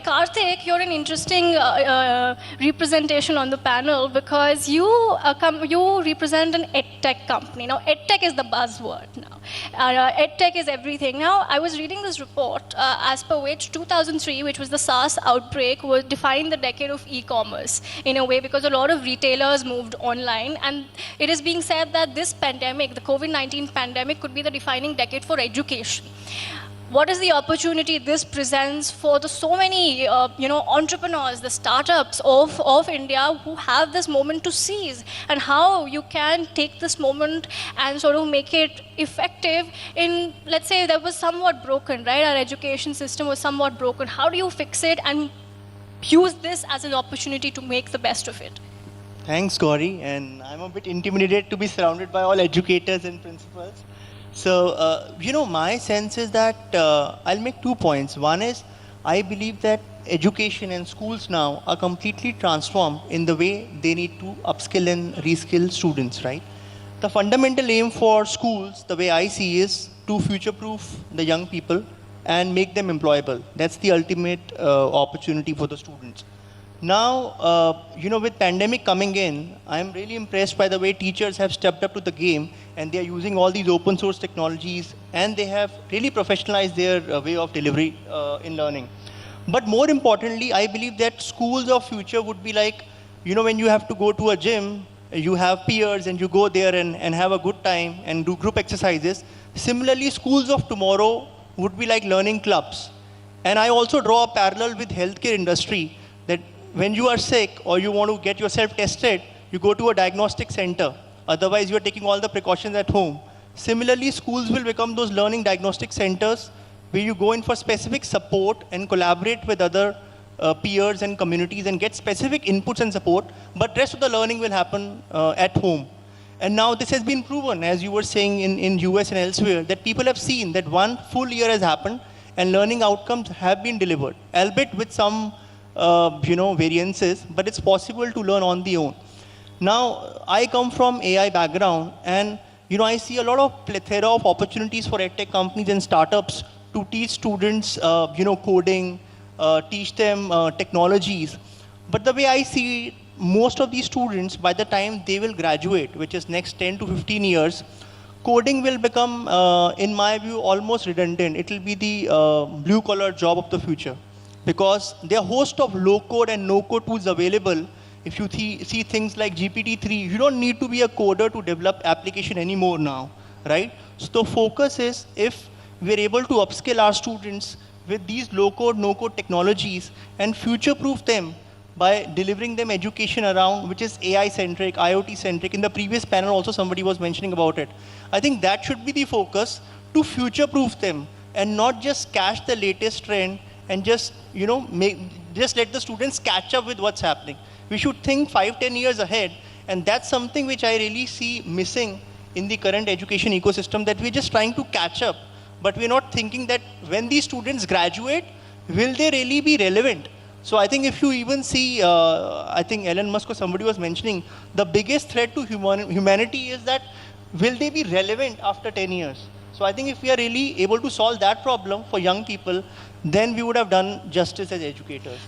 Karthik, you're an interesting representation on the panel because you represent an edtech company. Now, edtech is the buzzword now. Edtech is everything. Now, I was reading this report as per which 2003, which was the SARS outbreak, was defined the decade of e-commerce in a way because a lot of retailers moved online, and it is being said that this pandemic, the COVID-19 pandemic, could be the defining decade for education. What is the opportunity this presents for the so many entrepreneurs, the startups of India who have this moment to seize, and how you can take this moment and sort of make it effective in, let's say, that was somewhat broken, right? Our education system was somewhat broken. How do you fix it and use this as an opportunity to make the best of it? Thanks, Gauri, and I'm a bit intimidated to be surrounded by all educators and principals. So, my sense is that I'll make 2 points. One is, I believe that education and schools now are completely transformed in the way they need to upskill and reskill students, right? The fundamental aim for schools, the way I see, is to future-proof the young people and make them employable. That's the ultimate opportunity for the students. Now, with pandemic coming in, I'm really impressed by the way teachers have stepped up to the game, and they are using all these open source technologies, and they have really professionalized their way of delivery in learning. But more importantly, I believe that schools of future would be like, when you have to go to a gym, you have peers and you go there and have a good time and do group exercises. Similarly, schools of tomorrow would be like learning clubs. And I also draw a parallel with healthcare industry, that when you are sick or you want to get yourself tested, you go to a diagnostic center. Otherwise, you are taking all the precautions at home. Similarly, schools will become those learning diagnostic centers where you go in for specific support and collaborate with other peers and communities and get specific inputs and support, but rest of the learning will happen at home. And now this has been proven, as you were saying in US and elsewhere, that people have seen that one full year has happened and learning outcomes have been delivered, albeit with some variances, but it's possible to learn on the own. Now, I come from AI background, and I see a lot of plethora of opportunities for edtech companies and startups to teach students, coding, teach them technologies. But the way I see it, most of these students, by the time they will graduate, which is next 10 to 15 years, coding will become, in my view, almost redundant. It will be the blue-collar job of the future, because there are a host of low-code and no-code tools available. If you see things like GPT-3, you don't need to be a coder to develop application anymore now, right? So the focus is, if we're able to upskill our students with these low-code, no-code technologies and future-proof them by delivering them education around, which is AI-centric, IoT-centric. In the previous panel also somebody was mentioning about it. I think that should be the focus, to future-proof them and not just catch the latest trend and just let the students catch up with what's happening. We should think 5-10 years ahead, and that's something which I really see missing in the current education ecosystem, that we're just trying to catch up, but we're not thinking that when these students graduate, will they really be relevant? So I think if you even see, I think Elon Musk or somebody was mentioning, the biggest threat to humanity is that will they be relevant after 10 years? So I think if we are really able to solve that problem for young people, then we would have done justice as educators.